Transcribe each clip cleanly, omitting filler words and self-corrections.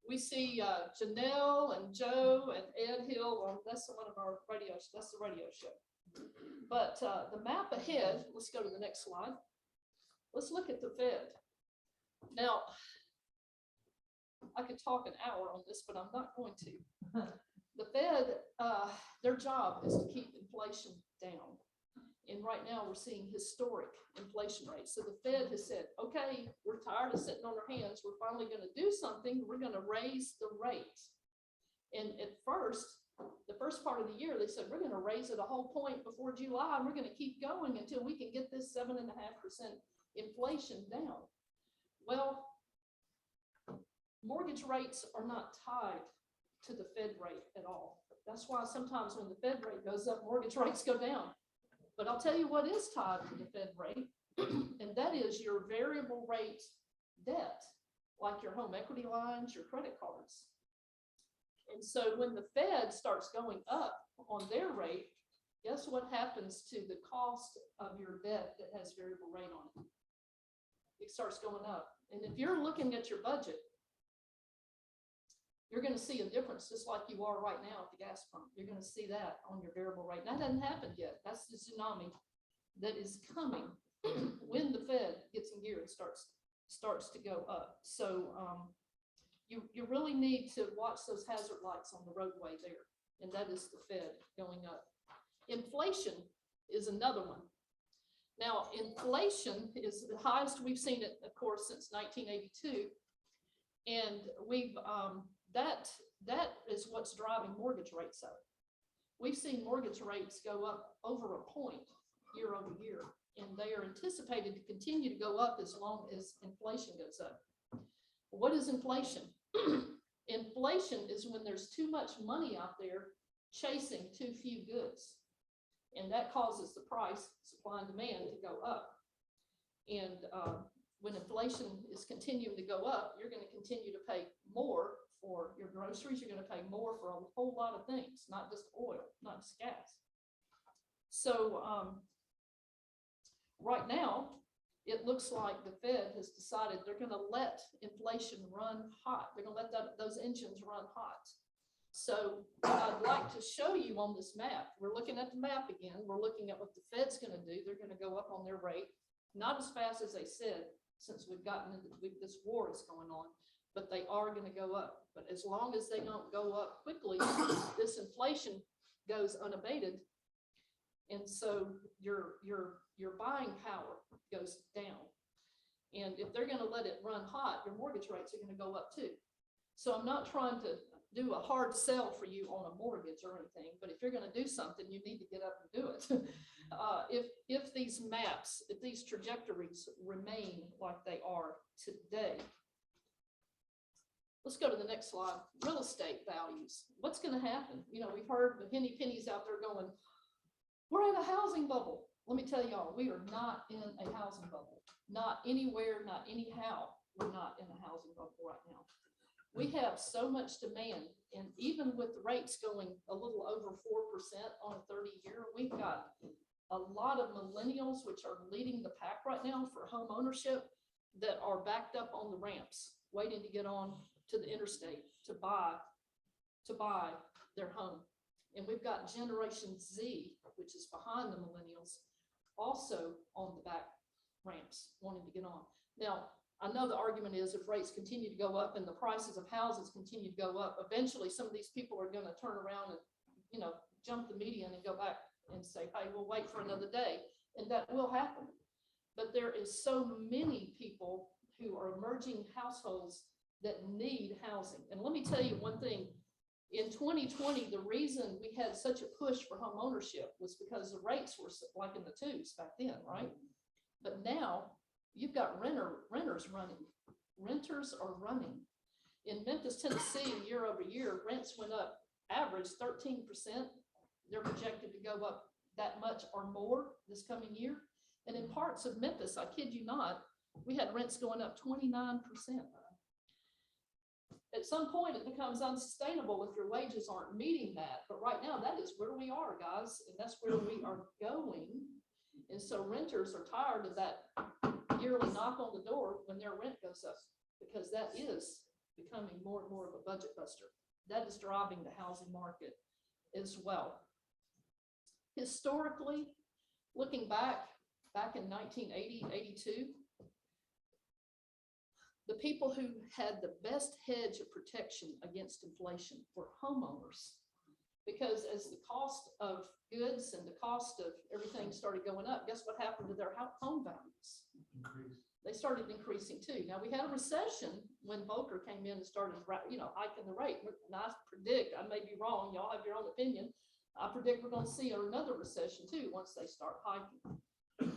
we see Janelle and Joe and Ed Hill. Well, that's one of our that's the radio show. But the map ahead, let's go to the next slide. Let's look at the Fed. Now, I could talk an hour on this, but I'm not going to. The Fed, their job is to keep inflation down. And right now we're seeing historic inflation rates. So the Fed has said, okay, we're tired of sitting on our hands. We're finally going to do something. We're going to raise the rate. And at first, the first part of the year, they said, we're going to raise it a whole point before July. And we're going to keep going until we can get this 7.5% inflation down. Well, mortgage rates are not tied to the Fed rate at all. That's why sometimes when the Fed rate goes up, mortgage rates go down. But I'll tell you what is tied to the Fed rate, and that is your variable rate debt, like your home equity lines, your credit cards. And so when the Fed starts going up on their rate, guess what happens to the cost of your debt that has variable rate on it? It starts going up. And if you're looking at your budget, you're going to see a difference, just like you are right now at the gas pump. You're going to see that on your variable rate. That hasn't happened yet. That's the tsunami that is coming when the Fed gets in gear and starts to go up. So you really need to watch those hazard lights on the roadway there, and that is the Fed going up. Inflation is another one. Now, inflation is the highest we've seen it, of course, since 1982, and we've that is what's driving mortgage rates up. We've seen mortgage rates go up over a point year over year, and they are anticipated to continue to go up as long as inflation goes up. What is inflation? Inflation is when there's too much money out there chasing too few goods, and that causes the price, supply and demand, to go up. And when inflation is continuing to go up, you're going to continue to pay more for your groceries. You're going to pay more for a whole lot of things, not just oil, not just gas. So right now, it looks like the Fed has decided they're going to let inflation run hot. They're going to let those engines run hot. So I'd like to show you on this map. We're looking at the map again. We're looking at what the Fed's going to do. They're going to go up on their rate, not as fast as they said, since we've gotten into this war is going on, but they are going to go up. But as long as they don't go up quickly, this inflation goes unabated, and so your buying power goes down. And if they're going to let it run hot, your mortgage rates are going to go up too. So I'm not trying to do a hard sell for you on a mortgage or anything, but if you're going to do something, you need to get up and do it. If these maps, if these trajectories remain like they are today. Let's go to the next slide. Real estate values. What's going to happen? You know, we've heard the henny pennies out there going, we're in a housing bubble. Let me tell y'all, we are not in a housing bubble. Not anywhere, not anyhow. We're not in a housing bubble right now. We have so much demand, and even with the rates going a little over 4% on a 30-year, we've got a lot of millennials, which are leading the pack right now for home ownership, that are backed up on the ramps, waiting to get on to the interstate to buy their home. And we've got Generation Z, which is behind the millennials, also on the back ramps, wanting to get on. Now, I know the argument is if rates continue to go up and the prices of houses continue to go up, eventually some of these people are going to turn around and, you know, jump the median and go back and say, hey, we'll wait for another day. And that will happen. But there is so many people who are emerging households that need housing. And let me tell you one thing. In 2020, the reason we had such a push for home ownership was because the rates were like in the twos back then, right? But now you've got renters running. Renters are running. In Memphis, Tennessee, year over year, rents went up average 13%. They're projected to go up that much or more this coming year. And in parts of Memphis, I kid you not, we had rents going up 29%. At some point, it becomes unsustainable if your wages aren't meeting that. But right now, that is where we are, guys, and that's where we are going. And so renters are tired of that yearly knock on the door when their rent goes up because that is becoming more and more of a budget buster. That is driving the housing market as well. Historically, looking back in 1980, 82, the people who had the best hedge of protection against inflation were homeowners. Because as the cost of goods and the cost of everything started going up, guess what happened to their home values? Increase. They started increasing too. Now, we had a recession when Volcker came in and started, hiking the rate. And I predict, I may be wrong, y'all have your own opinion, I predict we're going to see another recession too once they start hiking.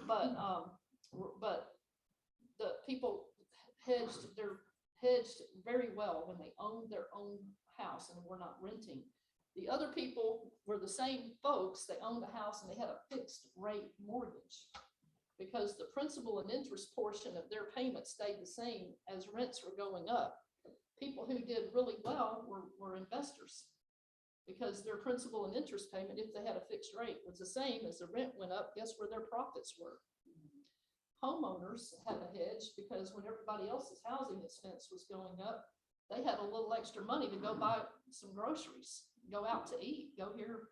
But the people hedged very well when they owned their own house and were not renting. The other people were the same folks. They owned a house and they had a fixed rate mortgage because the principal and interest portion of their payment stayed the same as rents were going up. People who did really well were investors because their principal and interest payment, if they had a fixed rate, was the same as the rent went up. Guess where their profits were? Homeowners had a hedge because when everybody else's housing expense was going up, they had a little extra money to go buy some groceries, go out to eat, go hear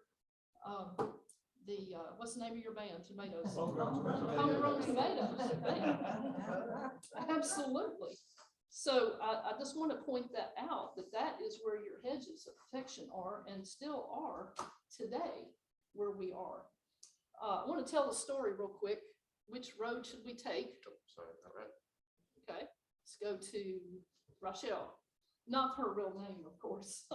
what's the name of your band? Tomatoes. Homegrown Tomatoes. Absolutely. So I just want to point that out, that is where your hedges of protection are and still are today where we are. I want to tell a story real quick. Which road should we take? Sorry, all right. Okay, let's go to Rochelle. Not her real name, of course.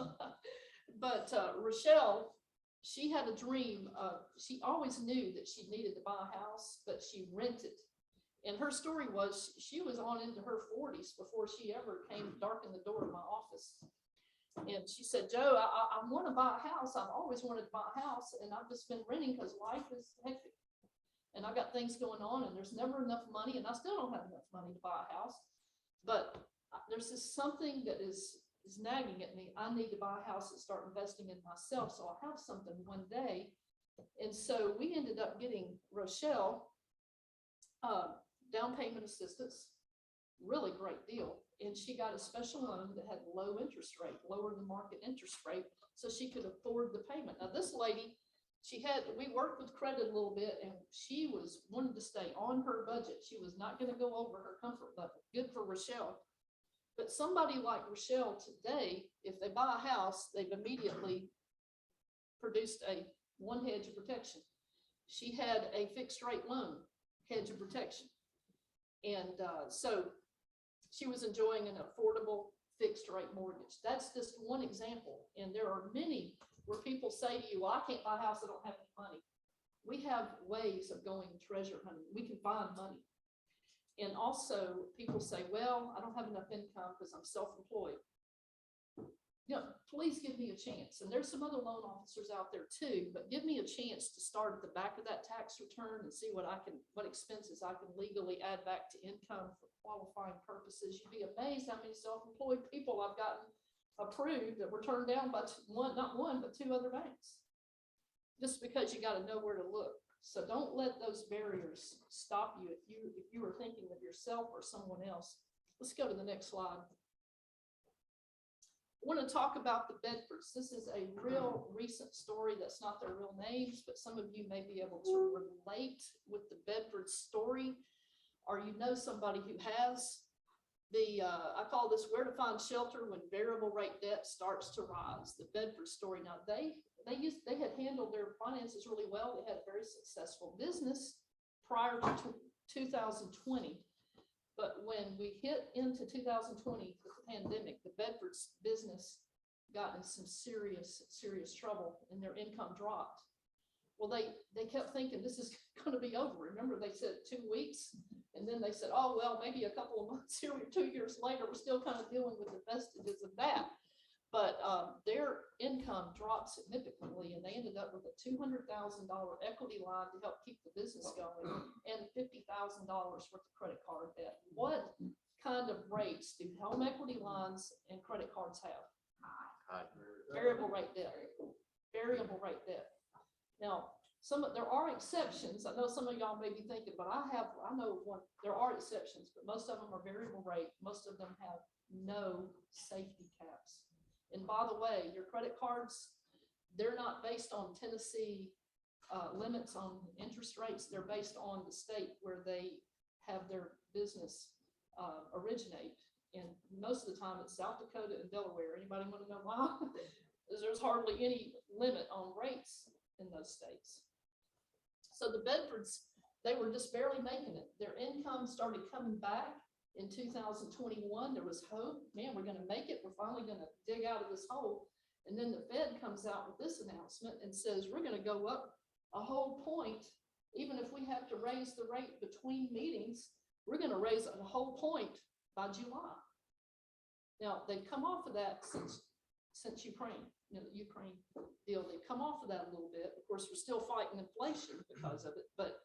But Rochelle, she had a dream. She always knew that she needed to buy a house, but she rented. And her story was she was on into her 40s before she ever came darkened the door of my office. And she said, Joe, I want to buy a house. I've always wanted to buy a house, and I've just been renting because life is hectic. And I got things going on and there's never enough money, and I still don't have enough money to buy a house. But there's just something that is nagging at me. I need to buy a house and start investing in myself so I'll have something one day. And so we ended up getting Rochelle down payment assistance, really great deal. And she got a special loan that had low interest rate, lower than market interest rate, so she could afford the payment. Now this lady, we worked with credit a little bit, and she wanted to stay on her budget. She was not going to go over her comfort level. Good for Rochelle. But somebody like Rochelle today, if they buy a house, they've immediately produced one hedge of protection. She had a fixed rate loan hedge of protection. And so she was enjoying an affordable fixed rate mortgage. That's just one example. And there are many where people say to you, well, I can't buy a house, I don't have any money. We have ways of going treasure hunting. We can find money. And also people say, well, I don't have enough income because I'm self-employed. Please give me a chance. And there's some other loan officers out there too, but give me a chance to start at the back of that tax return and see what expenses I can legally add back to income for qualifying purposes. You'd be amazed how many self-employed people I've gotten approved that were turned down by not one, but two other banks. Just because you got to know where to look. So don't let those barriers stop you if you are thinking of yourself or someone else. Let's go to the next slide. I want to talk about the Bedfords. This is a real recent story. That's not their real names, but some of you may be able to relate with the Bedford story, or you know somebody who has. I call this where to find shelter when variable rate debt starts to rise. The Bedford story. Now they had handled their finances really well. They had a very successful business prior to 2020. But when we hit into 2020 with the pandemic, the Bedford's business got in some serious trouble and their income dropped. Well, they kept thinking this is going to be over. Remember, they said 2 weeks, and then they said, oh, well, maybe a couple of months here, 2 years later, we're still kind of dealing with the vestiges of that. But their income dropped significantly, and they ended up with a $200,000 equity line to help keep the business going and $50,000 worth of credit card debt. What kind of rates do home equity lines and credit cards have? High. Variable rate debt. Variable rate debt. Now, there are exceptions. I know some of y'all may be thinking, but I know one, there are exceptions, but most of them are variable rate. Most of them have no safety caps. And by the way, your credit cards, they're not based on Tennessee limits on interest rates. They're based on the state where they have their business originate. And most of the time it's South Dakota and Delaware. Anybody want to know why? Because there's hardly any limit on rates in those states. So the Bedfords, they were just barely making it. Their income started coming back in 2021. There was hope. Man, we're going to make it. We're finally going to dig out of this hole. And then the Fed comes out with this announcement and says, we're going to go up a whole point. Even if we have to raise the rate between meetings, we're going to raise it a whole point by July. Now, they've come off of that since Ukraine, the Ukraine deal. They've come off of that a little bit. Of course, we're still fighting inflation because of it, but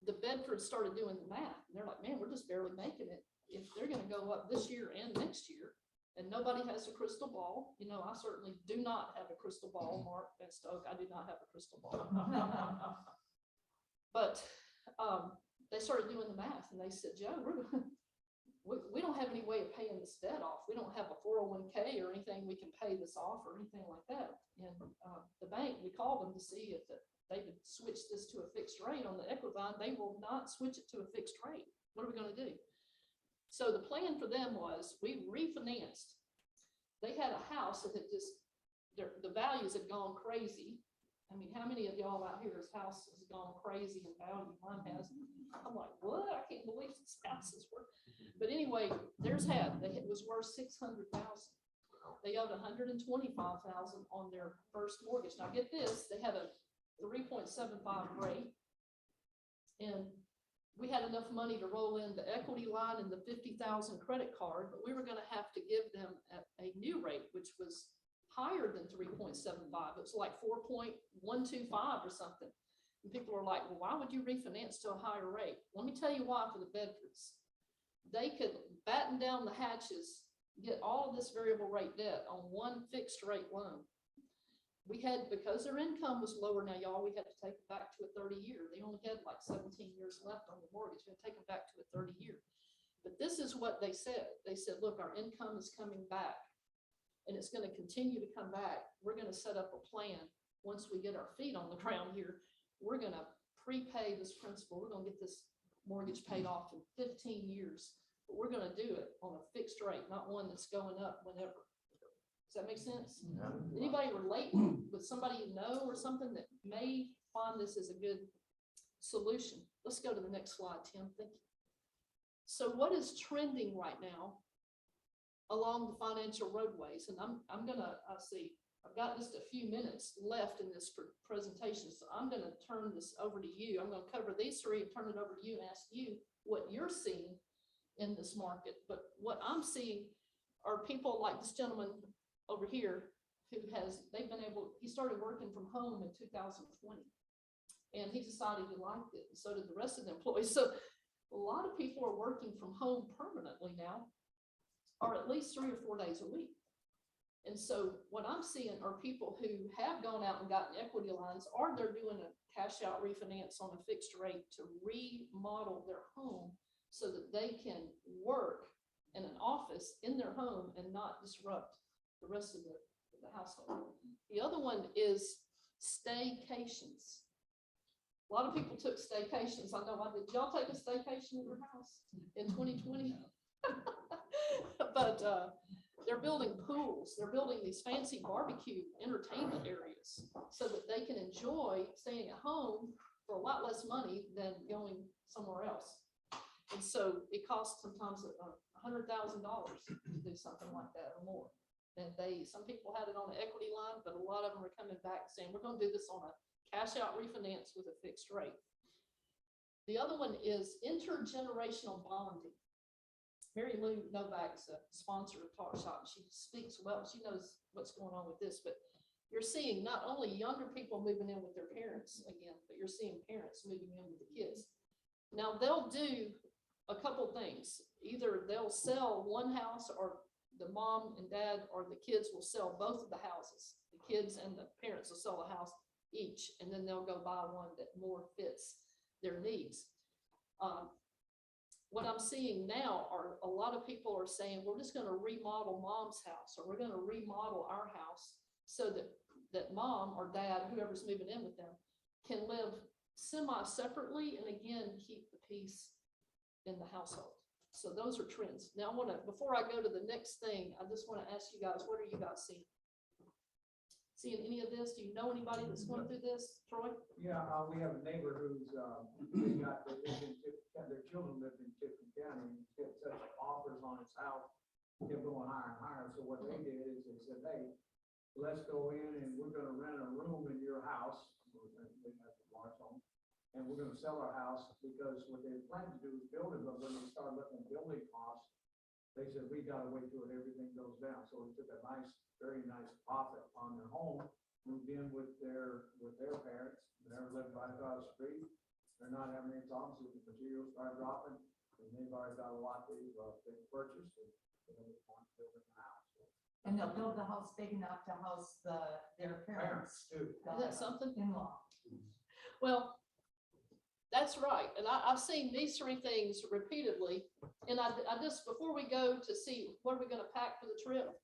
the Bedfords started doing the math, and they're like, man, we're just barely making it. If they're going to go up this year and next year, and nobody has a crystal ball, I certainly do not have a crystal ball, Mark and Stoke, I do not have a crystal ball. But they started doing the math, and they said, Joe, we don't have any way of paying this debt off. We don't have a 401k or anything we can pay this off or anything like that. And the bank, we called them to see if they would switch this to a fixed rate on the Equivine. They will not switch it to a fixed rate. What are we going to do? So the plan for them was we refinanced. They had a house that had just, the values had gone crazy. I mean, how many of y'all out here's house has gone crazy in value? Mine has. I'm like, what? I can't believe this house is worth. But anyway, theirs it was worth $600,000. They owed $125,000 on their first mortgage. Now get this, they had a 3.75 rate, and we had enough money to roll in the equity line and the 50,000 credit card, but we were going to have to give them a new rate, which was higher than 3.75. It was like 4.125 or something. And people were like, well, why would you refinance to a higher rate? Let me tell you why. For the Bedfords, they could batten down the hatches, get all of this variable rate debt on one fixed rate loan. We had, because their income was lower now, y'all, we had to take it back to a 30-year. They only had like 17 years left on the mortgage. We had to take it back to a 30-year. But this is what they said. They said, look, our income is coming back, and it's going to continue to come back. We're going to set up a plan once we get our feet on the ground here. We're going to prepay this principal. We're going to get this mortgage paid off in 15 years, but we're going to do it on a fixed rate, not one that's going up whenever. Does that make sense? Yeah. Anybody relate with somebody you know or something that may find this as a good solution? Let's go to the next slide, Tim. Thank you. So what is trending right now along the financial roadways? And I'm gonna see, I've got just a few minutes left in this presentation, so I'm gonna turn this over to you. I'm gonna cover these three and turn it over to you and ask you what you're seeing in this market. But what I'm seeing are people like this gentleman over here who he started working from home in 2020, and he decided he liked it, and so did the rest of the employees. So a lot of people are working from home permanently now, or at least 3 or 4 days a week. And so what I'm seeing are people who have gone out and gotten equity lines, or they're doing a cash out refinance on a fixed rate to remodel their home so that they can work in an office in their home and not disrupt the rest of the household. The other one is staycations. A lot of people took staycations. I know I did. Y'all take a staycation in your house in 2020? But they're building pools. They're building these fancy barbecue entertainment areas so that they can enjoy staying at home for a lot less money than going somewhere else. And so it costs sometimes $100,000 to do something like that or more. And some people had it on an equity line, but a lot of them are coming back saying, we're going to do this on a cash out refinance with a fixed rate. The other one is intergenerational bonding. Mary Lou Novak's a sponsor of Talkshoppe. She speaks well. She knows what's going on with this, but you're seeing not only younger people moving in with their parents again, but you're seeing parents moving in with the kids. Now they'll do a couple things. Either they'll sell one house, or the mom and dad or the kids will sell both of the houses. The kids and the parents will sell a house, each, and then they'll go buy one that more fits their needs. What I'm seeing now are a lot of people are saying, we're just going to remodel mom's house, or we're going to remodel our house so that mom or dad, whoever's moving in with them, can live semi-separately and again, keep the peace in the household. So those are trends. Now before I go to the next thing, I just want to ask you guys, what are you guys seeing? Seeing any of this? Do you know anybody that's going through this, Troy? Yeah, we have a neighbor who's, they their children live in Tiffin County, and get such offers on his house, kept going higher and higher. So what they did is they said, hey, let's go in and we're gonna rent a room in your house. They have a large home, and we're gonna sell our house, because what they plan to do is build it, but when they start looking at building costs, they said, we gotta wait till everything goes down. So we took a very nice profit on their home, moved in with their parents. They're living right across the street. They're not having any problems with the materials start dropping, and they've already got a lot they've purchased, and they want to build in the house. And they'll build the house big enough to house their parents. Too. Is that something? In-law. Well, that's right. And I've seen these three things repeatedly. And I just, before we go to see what are we going to pack for the trip,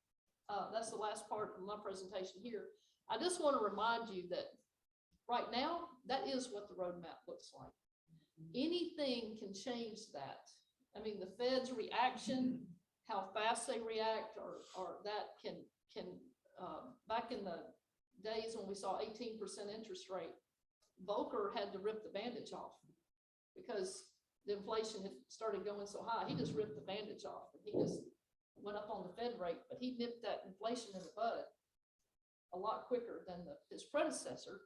that's the last part of my presentation here. I just want to remind you that right now, that is what the roadmap looks like. Anything can change that. I mean, the Fed's reaction, how fast they react, or that can back in the days when we saw 18% interest rate, Volcker had to rip the bandage off because the inflation had started going so high. He just ripped the bandage off, and he just went up on the Fed rate, but he nipped that inflation in the bud a lot quicker than his predecessor.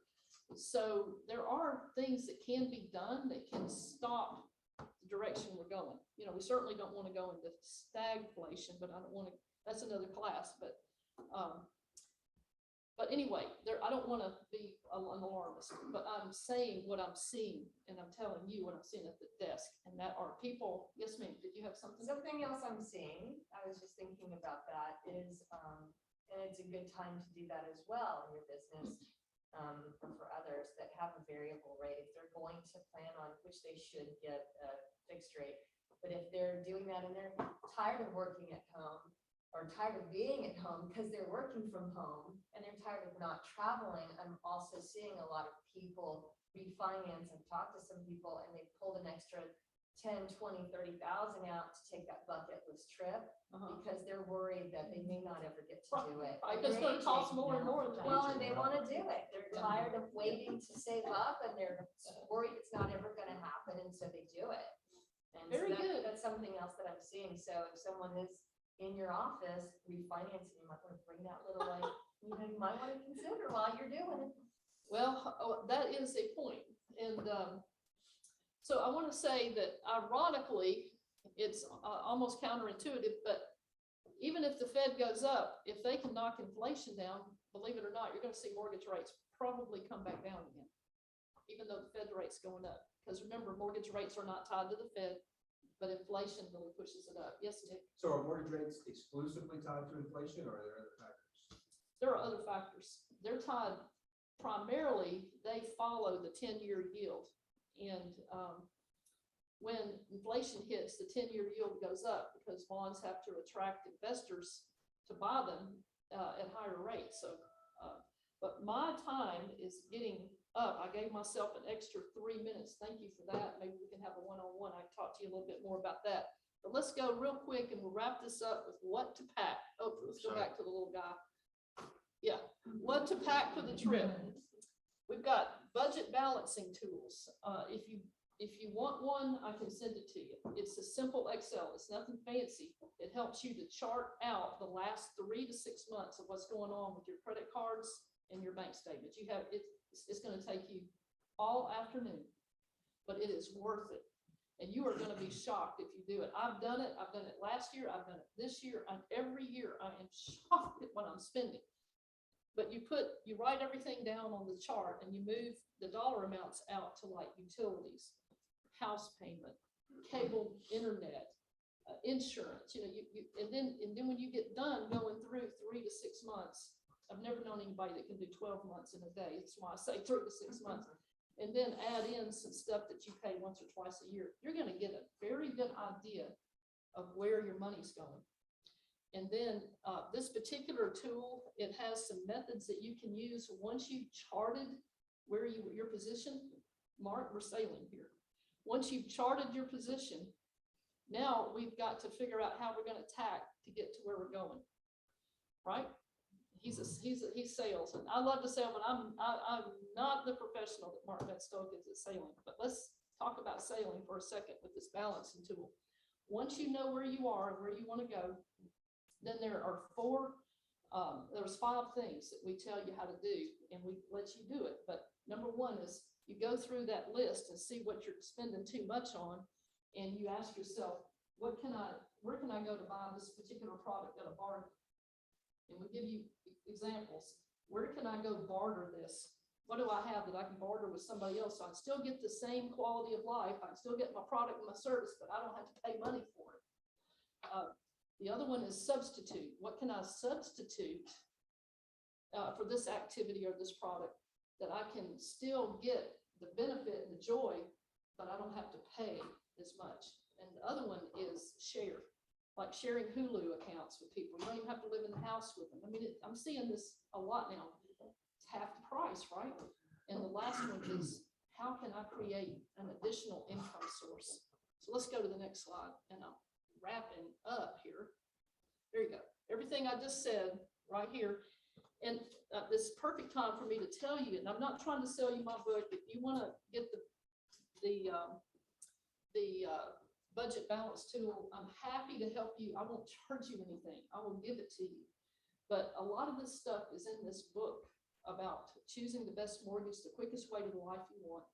So there are things that can be done that can stop the direction we're going. You know, we certainly don't want to go into stagflation, but I don't want to, that's another class, but anyway, I don't want to be an alarmist, but I'm saying what I'm seeing, and I'm telling you what I'm seeing at the desk, and that are people. Yes, ma'am, did you have something? Something else I'm seeing, I was just thinking about that, is, and it's a good time to do that as well in your business, or for others that have a variable rate, if they're going to plan on, which they should get a fixed rate, but if they're doing that and they're tired of working at home, or tired of being at home because they're working from home, and they're tired of not traveling, I'm also seeing a lot of people refinance. I've talked to some people, and they pulled an extra 10, 20, 30,000 out to take that bucket list trip because they're worried that they may not ever get to do it. It's going to cost more and more. Well, and they want to do it. They're tired of waiting to save up, and they're worried it's not ever going to happen, and so they do it. And Very good. That's something else that I'm seeing. So if someone is in your office refinancing, you might want to bring that little, like, you might want to consider while you're doing it. Well, that is a point. And so I want to say that ironically, it's almost counterintuitive, but even if the Fed goes up, if they can knock inflation down, believe it or not, you're going to see mortgage rates probably come back down again, even though the Fed rate's going up. Because remember, mortgage rates are not tied to the Fed, but inflation really pushes it up. Yes, Nick? So are mortgage rates exclusively tied to inflation, or are there other factors? There are other factors. They're tied primarily, they follow the 10-year yield. And when inflation hits, the 10-year yield goes up because bonds have to attract investors to buy them at higher rates. So, but my time is getting up. I gave myself an extra 3 minutes. Thank you for that. Maybe we can have a one-on-one. I can talk to you a little bit more about that. But let's go real quick and we'll wrap this up with what to pack. Oh, let's go back to the little guy. Yeah, what to pack for the trip. We've got budget balancing tools. If you want one, I can send it to you. It's a simple Excel. It's nothing fancy. It helps you to chart out the last 3 to 6 months of what's going on with your credit cards and your bank statements. You have it's going to take you all afternoon, but it is worth it. And you are going to be shocked if you do it. I've done it. I've done it last year. I've done it this year. Every year I am shocked at what I'm spending. But you write everything down on the chart and you move the dollar amounts out to like utilities, house payment, cable, internet, insurance. You know, and then when you get done going through 3 to 6 months, I've never known anybody that can do 12 months in a day. That's why I say 3 to 6 months. And then add in some stuff that you pay once or twice a year. You're gonna get a very good idea of where your money's going. And then this particular tool, it has some methods that you can use once you've charted where your position. Mark, we're sailing here. Once you've charted your position, now we've got to figure out how we're gonna tack to get to where we're going, right? He sails, and I love to sail, but I'm not the professional that Mark Metstoke is at sailing. But let's talk about sailing for a second with this balancing tool. Once you know where you are and where you want to go, then there are there's 5 things that we tell you how to do, and we let you do it. But number 1 is you go through that list and see what you're spending too much on, and you ask yourself, where can I go to buy this particular product at a bargain? And we give you examples. Where can I go barter this? What do I have that I can barter with somebody else? So I can still get the same quality of life. I can still get my product and my service, but I don't have to pay money for it. The other one is substitute. What can I substitute for this activity or this product that I can still get the benefit and the joy, but I don't have to pay as much? And the other one is share. Like sharing Hulu accounts with people. You don't even have to live in the house with them. I mean, I'm seeing this a lot now. It's half the price, right? And the last one is, how can I create an additional income source? So let's go to the next slide, and I'm wrapping up here. There you go. Everything I just said right here. And this is perfect time for me to tell you, and I'm not trying to sell you my book. If you want to get the budget balance tool, I'm happy to help you. I won't charge you anything. I will give it to you. But a lot of this stuff is in this book about choosing the best mortgage, the quickest way to the life you want.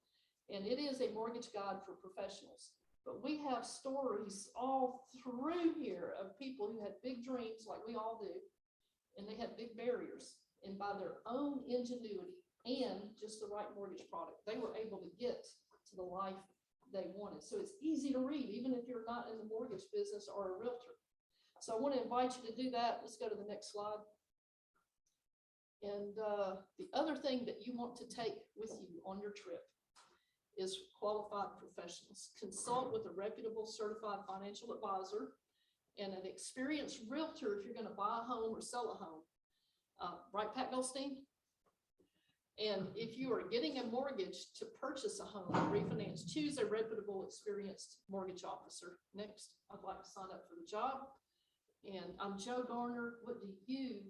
And it is a mortgage guide for professionals. But we have stories all through here of people who had big dreams like we all do, and they had big barriers. And by their own ingenuity and just the right mortgage product, they were able to get to the life they wanted. So it's easy to read, even if you're not in the mortgage business or a realtor. So I want to invite you to do that. Let's go to the next slide. And the other thing that you want to take with you on your trip is qualified professionals. Consult with a reputable certified financial advisor and an experienced realtor if you're going to buy a home or sell a home. Right, Pat Goldstein? And if you are getting a mortgage to purchase a home or refinance, choose a reputable, experienced mortgage officer. Next, I'd like to sign up for the job. And I'm Joe Garner. What do you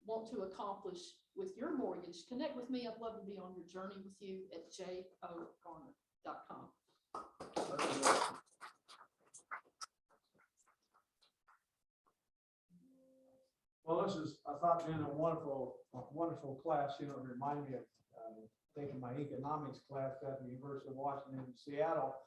want to accomplish with your mortgage? Connect with me. I'd love to be on your journey with you at jogarner.com. Well, this is, I thought, been a wonderful class. You know, it reminded me of taking my economics class at the University of Washington in Seattle.